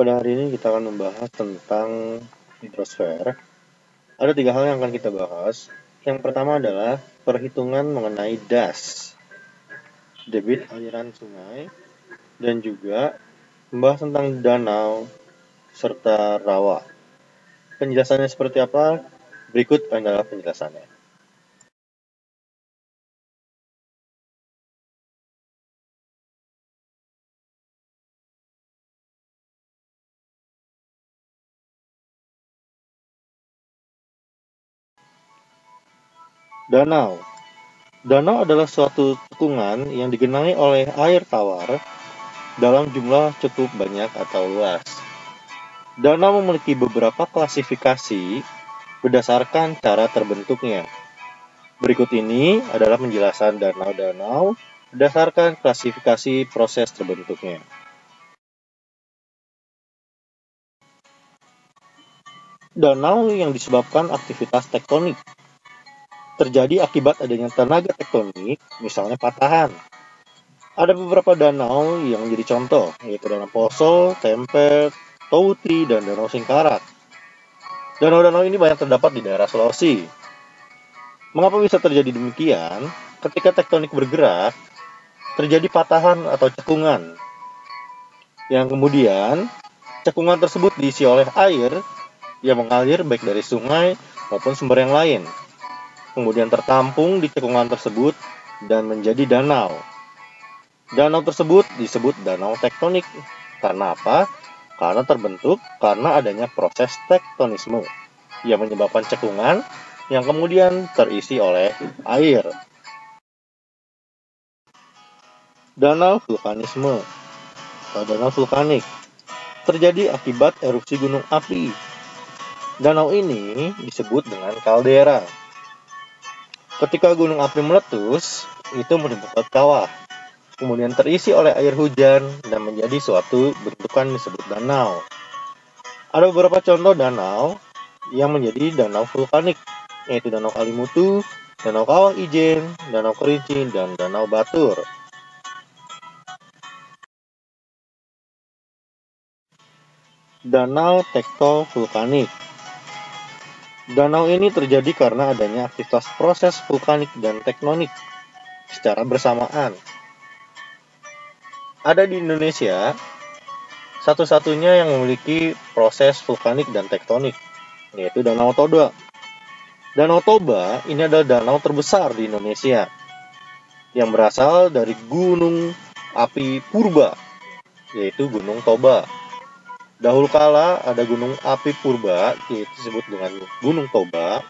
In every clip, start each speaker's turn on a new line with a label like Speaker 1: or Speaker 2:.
Speaker 1: Pada hari ini kita akan membahas tentang hidrosfer. Ada 3 hal yang akan kita bahas. Yang pertama adalah perhitungan mengenai das, debit aliran sungai, dan juga membahas tentang danau serta rawa. Penjelasannya seperti apa? Berikut adalah penjelasannya. Danau. Danau adalah suatu cekungan yang digenangi oleh air tawar dalam jumlah cukup banyak atau luas. Danau memiliki beberapa klasifikasi berdasarkan cara terbentuknya. Berikut ini adalah penjelasan danau-danau berdasarkan klasifikasi proses terbentuknya. Danau yang disebabkan aktivitas tektonik terjadi akibat adanya tenaga tektonik, misalnya patahan. Ada beberapa danau yang menjadi contoh, yaitu Danau Poso, Tempet, Touti, dan Danau Singkarak. Danau-danau ini banyak terdapat di daerah Sulawesi. Mengapa bisa terjadi demikian? Ketika tektonik bergerak, terjadi patahan atau cekungan. Yang kemudian, cekungan tersebut diisi oleh air yang mengalir baik dari sungai maupun sumber yang lain. Kemudian tertampung di cekungan tersebut dan menjadi danau. Danau tersebut disebut danau tektonik. Karena apa? Karena terbentuk karena adanya proses tektonisme yang menyebabkan cekungan yang kemudian terisi oleh air. Danau vulkanisme atau danau vulkanik terjadi akibat erupsi gunung api. Danau ini disebut dengan kaldera. Ketika gunung api meletus, itu menimbulkan kawah, kemudian terisi oleh air hujan dan menjadi suatu bentukan disebut danau. Ada beberapa contoh danau yang menjadi danau vulkanik, yaitu Danau Kalimutu, Danau Kawah Ijen, Danau Kerinci, dan Danau Batur. Danau tektovulkanik. Danau ini terjadi karena adanya aktivitas proses vulkanik dan tektonik secara bersamaan. Ada di Indonesia satu-satunya yang memiliki proses vulkanik dan tektonik, yaitu Danau Toba. Danau Toba ini adalah danau terbesar di Indonesia yang berasal dari gunung api purba, yaitu Gunung Toba. Dahulu kala ada gunung api purba, yaitu disebut dengan Gunung Toba,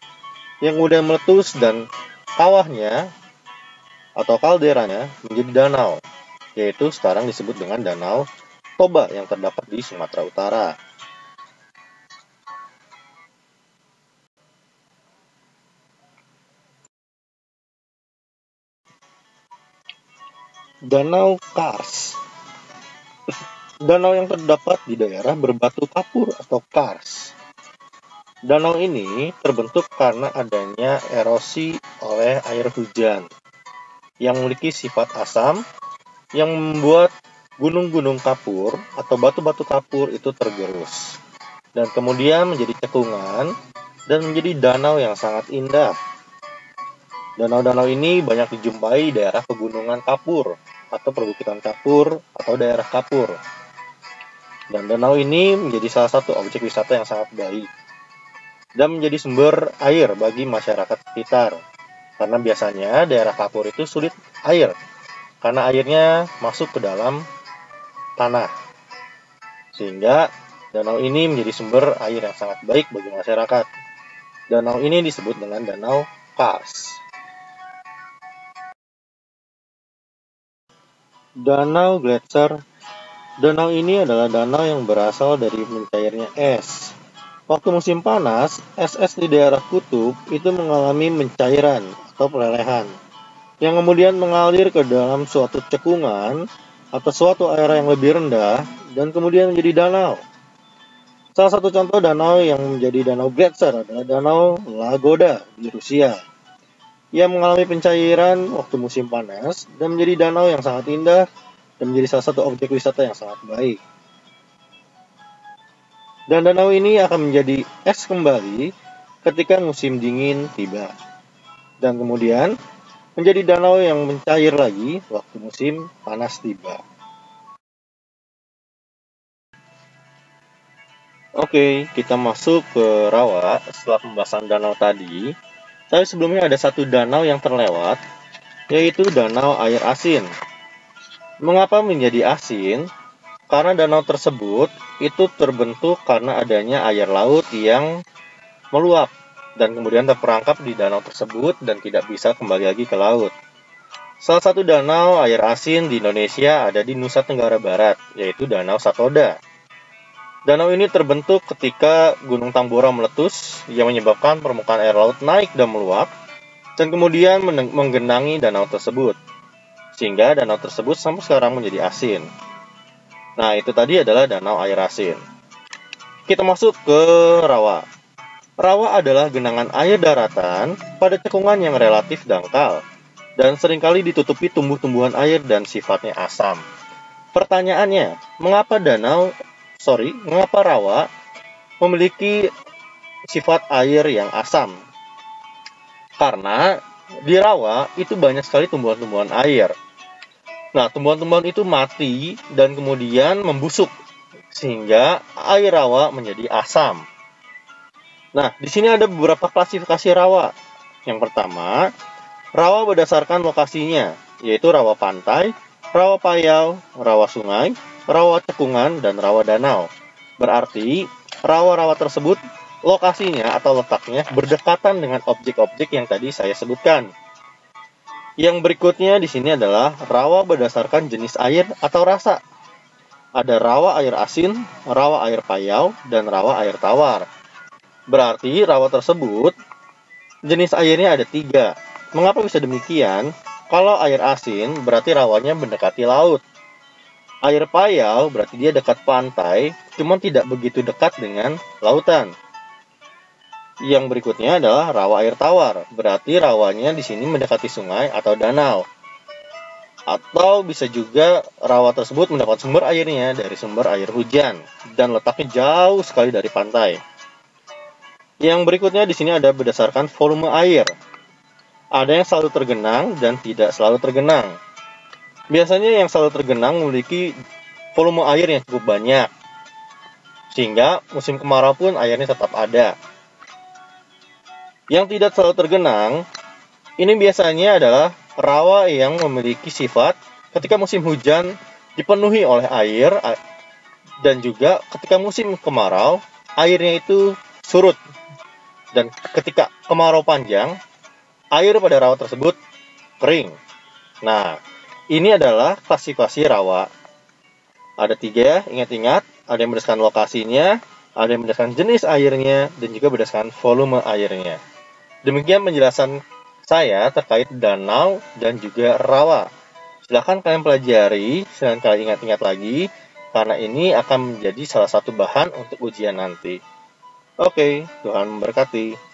Speaker 1: yang kemudian meletus dan kawahnya atau kalderanya menjadi danau, yaitu sekarang disebut dengan Danau Toba yang terdapat di Sumatera Utara. Danau Kars. Danau yang terdapat di daerah berbatu kapur atau kars. Danau ini terbentuk karena adanya erosi oleh air hujan yang memiliki sifat asam yang membuat gunung-gunung kapur atau batu-batu kapur itu tergerus dan kemudian menjadi cekungan dan menjadi danau yang sangat indah. Danau-danau ini banyak dijumpai di daerah pegunungan kapur atau perbukitan kapur atau daerah kapur. Dan danau ini menjadi salah satu objek wisata yang sangat baik dan menjadi sumber air bagi masyarakat sekitar. Karena biasanya daerah kapur itu sulit air karena airnya masuk ke dalam tanah. Sehingga danau ini menjadi sumber air yang sangat baik bagi masyarakat. Danau ini disebut dengan Danau Kars. Danau Gletser. Danau ini adalah danau yang berasal dari mencairnya es. Waktu musim panas, es-es di daerah kutub itu mengalami mencairan atau pelelehan, yang kemudian mengalir ke dalam suatu cekungan atau suatu area yang lebih rendah, dan kemudian menjadi danau. Salah satu contoh danau yang menjadi danau Gletser adalah Danau Lagoda di Rusia, yang mengalami pencairan waktu musim panas dan menjadi danau yang sangat indah dan menjadi salah satu objek wisata yang sangat baik. Dan danau ini akan menjadi es kembali ketika musim dingin tiba. Dan kemudian menjadi danau yang mencair lagi waktu musim panas tiba. Oke, kita masuk ke rawa setelah pembahasan danau tadi. Tapi sebelumnya ada satu danau yang terlewat, yaitu danau air asin. Mengapa menjadi asin? Karena danau tersebut itu terbentuk karena adanya air laut yang meluap dan kemudian terperangkap di danau tersebut dan tidak bisa kembali lagi ke laut. Salah satu danau air asin di Indonesia ada di Nusa Tenggara Barat, yaitu Danau Satoda. Danau ini terbentuk ketika Gunung Tambora meletus yang menyebabkan permukaan air laut naik dan meluap dan kemudian menggenangi danau tersebut, sehingga danau tersebut sampai sekarang menjadi asin. Nah, itu tadi adalah danau air asin. Kita masuk ke rawa. Rawa adalah genangan air daratan pada cekungan yang relatif dangkal dan seringkali ditutupi tumbuh-tumbuhan air dan sifatnya asam. Pertanyaannya, mengapa rawa memiliki sifat air yang asam? Karena di rawa itu banyak sekali tumbuhan-tumbuhan air. Nah, tumbuhan-tumbuhan itu mati dan kemudian membusuk sehingga air rawa menjadi asam. Nah, di sini ada beberapa klasifikasi rawa. Yang pertama, rawa berdasarkan lokasinya, yaitu rawa pantai, rawa payau, rawa sungai, rawa cekungan, dan rawa danau. Berarti, rawa-rawa tersebut lokasinya atau letaknya berdekatan dengan objek-objek yang tadi saya sebutkan. Yang berikutnya di sini adalah rawa berdasarkan jenis air atau rasa. Ada rawa air asin, rawa air payau, dan rawa air tawar. Berarti rawa tersebut jenis airnya ada 3. Mengapa bisa demikian? Kalau air asin berarti rawanya mendekati laut. Air payau berarti dia dekat pantai, cuma tidak begitu dekat dengan lautan. Yang berikutnya adalah rawa air tawar, berarti rawanya di sini mendekati sungai atau danau. Atau bisa juga rawa tersebut mendapat sumber airnya dari sumber air hujan dan letaknya jauh sekali dari pantai. Yang berikutnya di sini ada berdasarkan volume air. Ada yang selalu tergenang dan tidak selalu tergenang. Biasanya yang selalu tergenang memiliki volume air yang cukup banyak, sehingga musim kemarau pun airnya tetap ada. Yang tidak selalu tergenang, ini biasanya adalah rawa yang memiliki sifat ketika musim hujan dipenuhi oleh air dan juga ketika musim kemarau airnya itu surut. Dan ketika kemarau panjang, air pada rawa tersebut kering. Nah, ini adalah klasifikasi rawa. Ada 3, ingat-ingat. Ada yang berdasarkan lokasinya, ada yang berdasarkan jenis airnya, dan juga berdasarkan volume airnya. Demikian penjelasan saya terkait danau dan juga rawa. Silahkan kalian pelajari, silahkan kalian ingat-ingat lagi, karena ini akan menjadi salah satu bahan untuk ujian nanti. Oke, Tuhan memberkati.